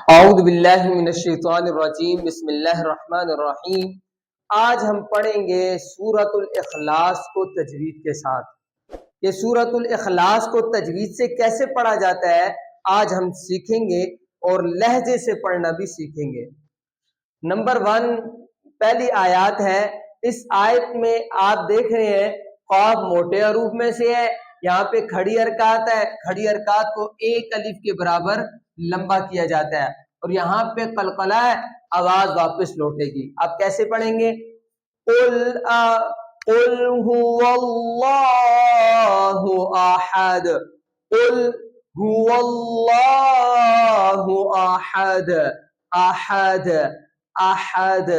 اعوذ باللہ من الشیطان الرجیم، بسم اللہ الرحمن الرحیم۔ آج ہم پڑھیں گے سورۃ الاخلاص کو تجوید کے ساتھ۔ یہ سورۃ الاخلاص کو تجوید سے کیسے پڑھا جاتا ہے آج ہم سیکھیں گے، اور لہجے سے پڑھنا بھی سیکھیں گے۔ نمبر 1 پہلی آیات ہے۔ اس آیت میں آپ دیکھ رہے ہیں قاف موٹے حروف میں سے ہے، یہاں پہ کھڑی حرکات ہے، کھڑی حرکات کو ایک الف کے برابر لمبا کیا جاتا ہے، اور یہاں پہ قلقلہ ہے، آواز واپس لوٹے گی۔ آپ کیسے پڑھیں گے؟ قل هو اللہ احد، قل هو اللہ احد، احد احد،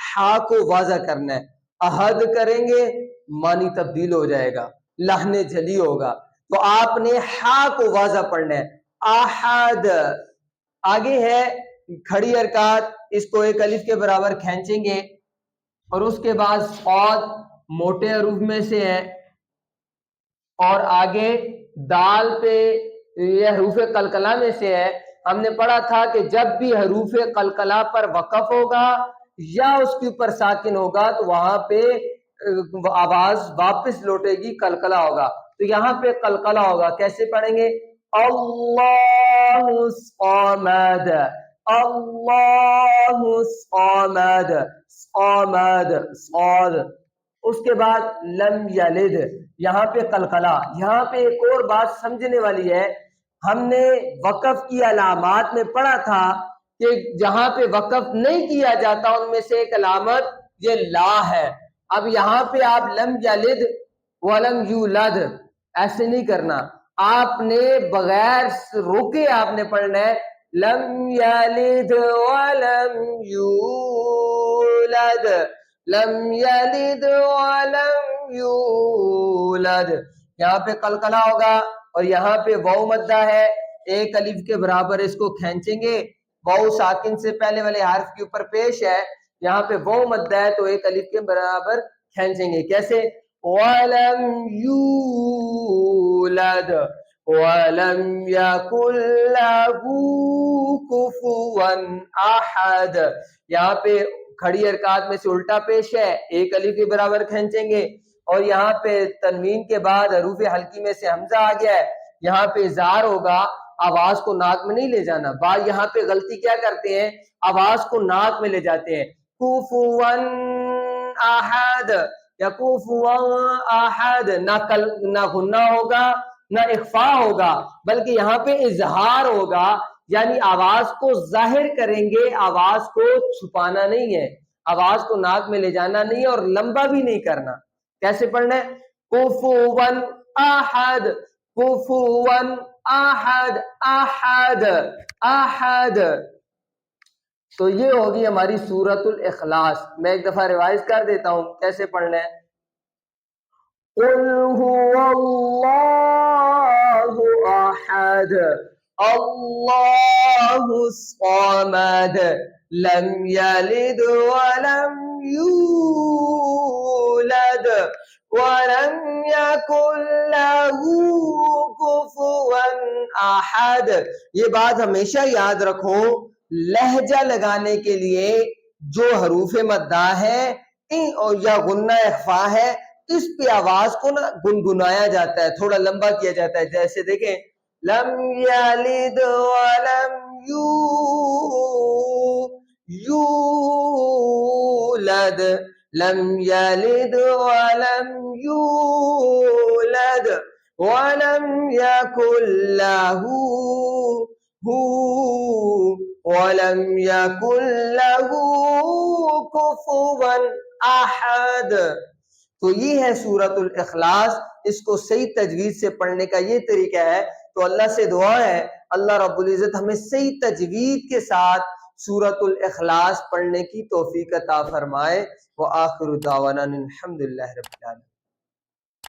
ہا کو واضح کرنا ہے۔ احد کریں گے معنی تبدیل ہو جائے گا، لحن جلی ہوگا، تو آپ نے ہا کو واضح پڑھنا ہے، احد۔ آگے ہے کھڑی حرکات، اس کو ایک الف کے برابر کھینچیں گے، اور اس کے بعد صاد موٹے حروف میں سے ہے، اور آگے دال پہ یہ حروف قلقلہ میں سے ہے۔ ہم نے پڑھا تھا کہ جب بھی حروف قلقلہ پر وقف ہوگا یا اس کے اوپر ساکن ہوگا تو وہاں پہ آواز واپس لوٹے گی، قلقلہ ہوگا۔ تو یہاں پہ قلقلہ ہوگا، کیسے پڑھیں گے؟ اللہ الصمد، اللہ الصمد، صمد، صاد۔ اس کے بعد لم یلد، یہاں پہ قلقلہ۔ یہاں پہ ایک اور بات سمجھنے والی ہے، ہم نے وقف کی علامات میں پڑھا تھا کہ جہاں پہ وقف نہیں کیا جاتا ان میں سے ایک علامت یہ لا ہے۔ اب یہاں پہ آپ لم یلد ولم یولد ایسے نہیں کرنا، آپ نے بغیر روکے آپ نے پڑھنا ہے لم یلد ولم یولد، لم یلد ولم یولد۔ یہاں پہ قلقلہ ہوگا، اور یہاں پہ واو مدہ ہے، ایک الف کے برابر اس کو کھینچیں گے، واو ساکن سے پہلے والے حرف کے اوپر پیش ہے، یہاں پہ واو مدہ ہے تو ایک الف کے برابر کھینچیں گے، کیسے؟ وَلَمْ يُولَدْ وَلَمْ يَكُنْ لَهُ كُفُوًا أَحَدٌ۔ یہاں پہ کھڑی حرکات میں سے الٹا پیش ہے، ایک الف کے برابر کھینچیں گے، اور یہاں پہ تنوین کے بعد حروف حلقی میں سے حمزہ آ گیا ہے، یہاں پہ اظہار ہوگا، آواز کو ناک میں نہیں لے جانا۔ بعض یہاں پہ غلطی کیا کرتے ہیں، آواز کو ناک میں لے جاتے ہیں، کفواً احد یا کفواً احد، نہ غنہ ہوگا نہ اخفاء ہوگا، بلکہ یہاں پہ اظہار ہوگا، یعنی آواز کو ظاہر کریں گے، آواز کو چھپانا نہیں ہے، آواز کو ناک میں لے جانا نہیں ہے، اور لمبا بھی نہیں کرنا۔ کیسے پڑھنا ہے؟ کفواً احد، کفواً احد، احد احد۔ تو یہ ہوگی ہماری سورۃ الاخلاص۔ میں ایک دفعہ ریوائز کر دیتا ہوں کیسے پڑھنا ہے۔ قل هو اللہ احد، اللہ الصمد، لم یلد ولم یولد وَلَمْ يَكُنْ لَهُ كُفُوًا أَحَدٌ۔ یہ بات ہمیشہ یاد رکھو، لہجہ لگانے کے لیے جو حروف مدہ ہے یا غنہ اخفا ہے، اس پہ آواز کو نا گنگنایا جاتا ہے، تھوڑا لمبا کیا جاتا ہے۔ جیسے دیکھیں لم یلد ولم یولد، لم یلد ولم یولد ولم یکن لہ ولم یکن لہ کفوا احد۔ تو یہ ہے سورۃ الاخلاص۔ اس کو صحیح تجوید سے پڑھنے کا یہ طریقہ ہے۔ تو اللہ سے دعا ہے اللہ رب العزت ہمیں صحیح تجوید کے ساتھ سورۃ الاخلاص پڑھنے کی توفیق عطا فرمائے۔ وآخر دعوانا الحمدللہ رب العالمین۔